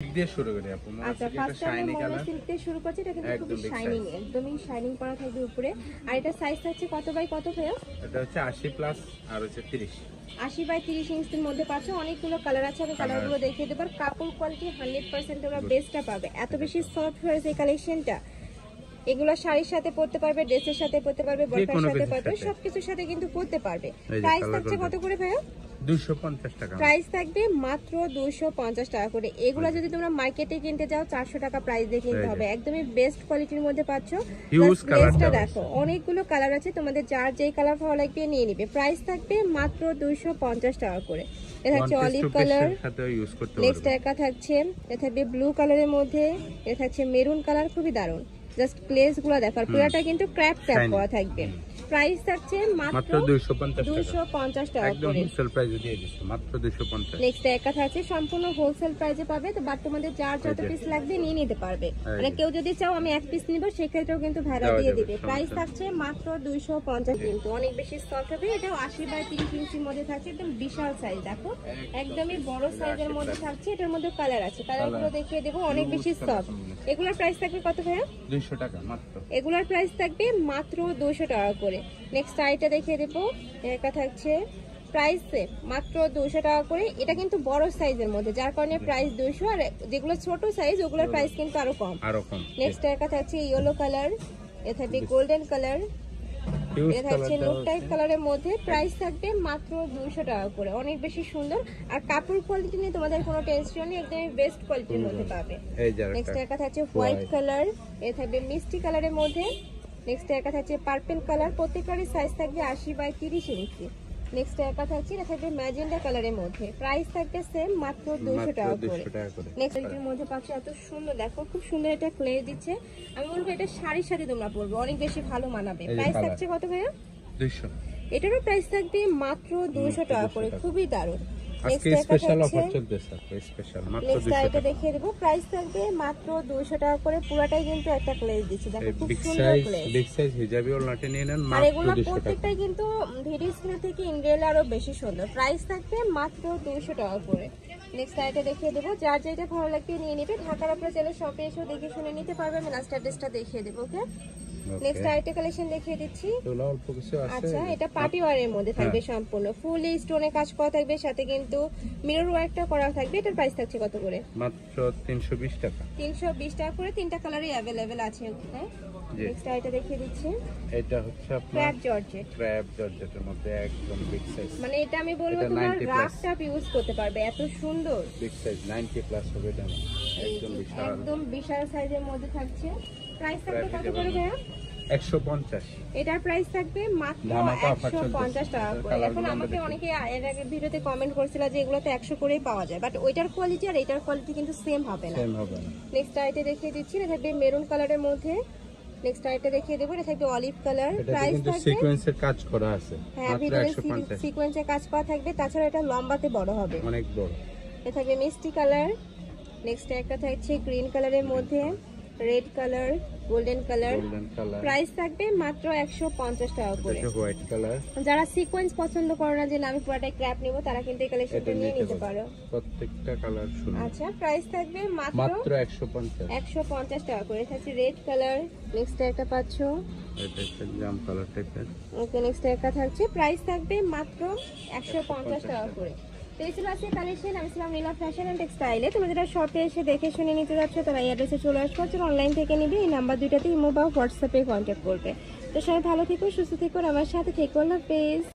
দিয়ে শুরু করি আপু। আচ্ছা, ফার্স্টে আমরা ময়না সিল্ক দিয়ে শুরু করছি। এটা কিন্তু খুব শাইনিং, একদমই শাইনিং করা থাকবে উপরে। আর এটা সাইজ থাকছে কত বাই কত ভাইয়া? এটা হচ্ছে 80 প্লাস আর হচ্ছে 30। 80 বাই 30 ইঞ্চির মধ্যে পাচ্ছ। অনেকগুলো কালার আছে, আমি কালারগুলো দেখিয়ে দেব। আর কাপড় কোয়ালিটি 100% তোমরা বেস্টটা পাবে। এত বেশি সফট হয়েছে এই কালেকশনটা। এগুলো শাড়ির সাথে পরতে পারবে, ড্রেসের সাথে পরতে পারবে, বোরকার সাথে পরতে, সবকিছুর সাথে কিন্তু পরতে পারবে। প্রাইস থাকছে কত করে ভাইয়া? 250 টাকা। প্রাইস থাকবে মাত্র 250 টাকা করে। এগুলা যদি তোমরা মার্কেটে কিনতে যাও 400 টাকা প্রাইস দিয়ে কিনতে হবে। একদমই বেস্ট কোয়ালিটির মধ্যে পাচ্ছ। প্লেসটা দেখো, অনেকগুলো কালার আছে, তোমাদের যার যেই কালার ভালো লাগবে নিয়ে নিবে। প্রাইস থাকবে মাত্র 250 টাকা করে। এটা হচ্ছে অলিভ কালার, নেক্সট একটা থাকছে এটা থাকবে ব্লু কালারের মধ্যে, এটা থাকছে মেরুন কালার, খুবই দারুণ। জাস্ট গ্লেজ গুলো দেখো, পুরোটা কিন্তু ক্র্যাপ ট্যাপ করা থাকবে। প্রাইস থাকছে মাত্র 250 টাকা একদম হোলসেল প্রাইসে দিয়ে দিচ্ছি মাত্র 250। নেক্সট একটা থাকছে সম্পূর্ণ হোলসেল প্রাইসে পাবে। তো বাট তোমাদের যার যত পিস লাগবে নিয়ে নিতে পারবে। মানে কেউ যদি চাও আমি এক পিস নিব, সেক্ষেত্রেও কিন্তু ভাড়া দিয়ে দিবে। প্রাইস থাকছে মাত্র 250। কিন্তু অনেক বেশি সফট হবে। এটাও 80 বাই 30 ইঞ্চির মধ্যে থাকছে, একদম বিশাল সাইজ। দেখো একদমই বড় সাইজের মধ্যে থাকছে। এটার মধ্যে কালার আছে, কালারগুলো দেখিয়ে দেবো। অনেক বেশি সফট। এগুলোর প্রাইস থাকবে কত ভাইয়া? 200 টাকা মাত্র। এগুলোর প্রাইস থাকবে মাত্র 200 টাকা করে। নেক্সট আইটা দেখিয়ে দেবো। এটা থাকছে প্রাইস মাত্র 200 টাকা করে। এটা কিন্তু বড় সাইজের মধ্যে, যার কারণে প্রাইস 200। আর যেগুলো ছোট সাইজ ওগুলোর প্রাইস কিন্তু আরো কম। নেক্সট একটা থাকছে ইয়েলো কালার, এটা থাকবে গোল্ডেন কালার, এটা থাকছে নোট টাইপ কালারের মধ্যে। প্রাইস থাকবে মাত্র 200 টাকা করে। অনেক বেশি সুন্দর। আর কাপড় কোয়ালিটি নিয়ে তোমাদের কোনো টেনশন নেই, একদমই বেস্ট কোয়ালিটির মধ্যে পাবে। নেক্সট একটা থাকছে হোয়াইট কালার, এটা থাকবে মিষ্টি কালারের মধ্যে। নেক্সট একটা থাকছে পার্পল কালার, প্রত্যেকটারই সাইজ থাকবে 80 বাই 30 ইঞ্চি। নেক্সট একটা থাকছে এটা থাকবে ম্যাজেন্ডা কালারের মধ্যে। প্রাইস থাকবে সেম মাত্র 200 টাকা করে। নেক্সট এর মধ্যে পাচ্ছ এত সুন্দর, দেখো খুব সুন্দর একটা ক্লে দিচ্ছে। আমি বলবো এটা শাড়ির সাথে তোমরা পরবে, অনেক বেশি ভালো মানাবে। প্রাইস থাকছে কত ভাইয়া? 200। এটারও প্রাইস থাকবে মাত্র 200 টাকা করে, খুবই দারুণ। আজকে স্পেশাল অফার চলতেছে, স্পেশাল মাত্র 200 টাকা। এটা দেখিয়ে দেব। প্রাইস থাকবে মাত্র 200 টাকা করে। পুরোটাই কিন্তু একটা ক্লেজ দিচ্ছে, দেখো খুব সুন্দর ক্লেজ। বিগ সাইজ হিজাবি ওলনাটা নিয়ে নেন মাত্র 200 টাকা। আর এগুলো প্রত্যেকটাই কিন্তু ভিডিও স্ক্রিন থেকে ইন রিয়েল আরো বেশি সুন্দর। প্রাইস থাকবে মাত্র 200 টাকা করে। নেক্সট আইটা দেখিয়ে দেব, যার যেটা ভালো লাগবে নিয়ে নিবে। ঢাকার আপনারা চাইলে শপে এসে দেখে শুনে নিতে পারবে। আমি লাস্ট অ্যাড্রেসটা দেখিয়ে দেব। ওকে, নেক্সট আইটা কালেকশন দেখিয়ে দিচ্ছি। এগুলো অল্প কিছু আছে। আচ্ছা, এটা পার্টি ওয়্যারের মধ্যে থাকবে, সম্পূর্ণ ফুল স্টোনে কাজ করা থাকবে, সাথে কিন্তু মিরর ওয়ার্কটা করা থাকবে। এটার প্রাইস থাকছে কত করে? মাত্র 320 টাকা। 320 টাকা করে। তিনটা কালারই अवेलेबल আছে ওখানে। নেক্সট আইটা দেখিয়ে দিচ্ছি। এটা হচ্ছে আপনার ক্র্যাপ জর্জেটের মধ্যে একদম বিগ সাইজ। মানে এটা আমি বলবো তোমার রাফ টাপ ইউজ করতে পারবে, এত সুন্দর। বিগ সাইজ 90 প্লাস হবে এটা। একদম বিশাল সাইজের মধ্যে থাকছে। প্রাইস থাকবে কত করে ভাইয়া? 150। এটার প্রাইস থাকবে মাত্র 150 টাকা করে। এখন আমাকে অনেকে এর আগে ভিডিওতে কমেন্ট করছিল যে এগুলোতে 100 করেই পাওয়া যায়, বাট ওইটার কোয়ালিটি আর এটার কোয়ালিটি কিন্তু সেম হবে না। নেক্সট আইটা দেখিয়ে দিচ্ছি, এটা থাকবে মেরুন কালারের মধ্যে। নেক্সট আইটা দেখিয়ে দেব, এটা থাকবে অলিভ কালার। প্রাইস থাকবে সিকোয়েন্সের কাজ করা আছে, মাত্র 150। সিকোয়েন্সের কাজ করা থাকবে, তাছাড়া এটা লম্বাতে বড় হবে, অনেক বড়। এটা থাকবে মিষ্টি কালার। নেক্সট একটা থাকছে গ্রিন কালারের মধ্যে, red colour, golden colour. Price থাকবে মাত্র 150 টাকা করে। হোয়াইট কালার, যারা সিকোয়েন্স পছন্দ করে না যে আমি পুরোটাই ক্র্যাপ নেব, তারা কিন্তু এই কালেকশনটা নিয়ে নিতে পারো। প্রত্যেকটা কালার সুন্দর। আচ্ছা, প্রাইস থাকবে মাত্র 150 টাকা করে। এটা হচ্ছে রেড কালার। নেক্সট একটা পাচ্ছো, এটা একটা জাম কালার টাইপের। ওকে, নেক্সট একটা থাকছে, প্রাইস থাকবে মাত্র 150 টাকা করে। তো এই ছিল আজকে কালেকশন। আমি ছিলাম নীলা ফ্যাশন এন্ড টেক্সটাইলে। তুমি যারা শপে এসে দেখে শুনে নিতে যাচ্ছ, তারা এই অ্যাড্রেসে চলে আসবে। অনলাইন থেকে নিবে, এই নাম্বার দুইটাতে ইমো বা হোয়াটসঅ্যাপে কন্ট্যাক্ট করবে। তো সবাই ভালো থেকো, সুস্থ থেকো, আমার সাথে থেকো। আল্লাহ হাফেজ।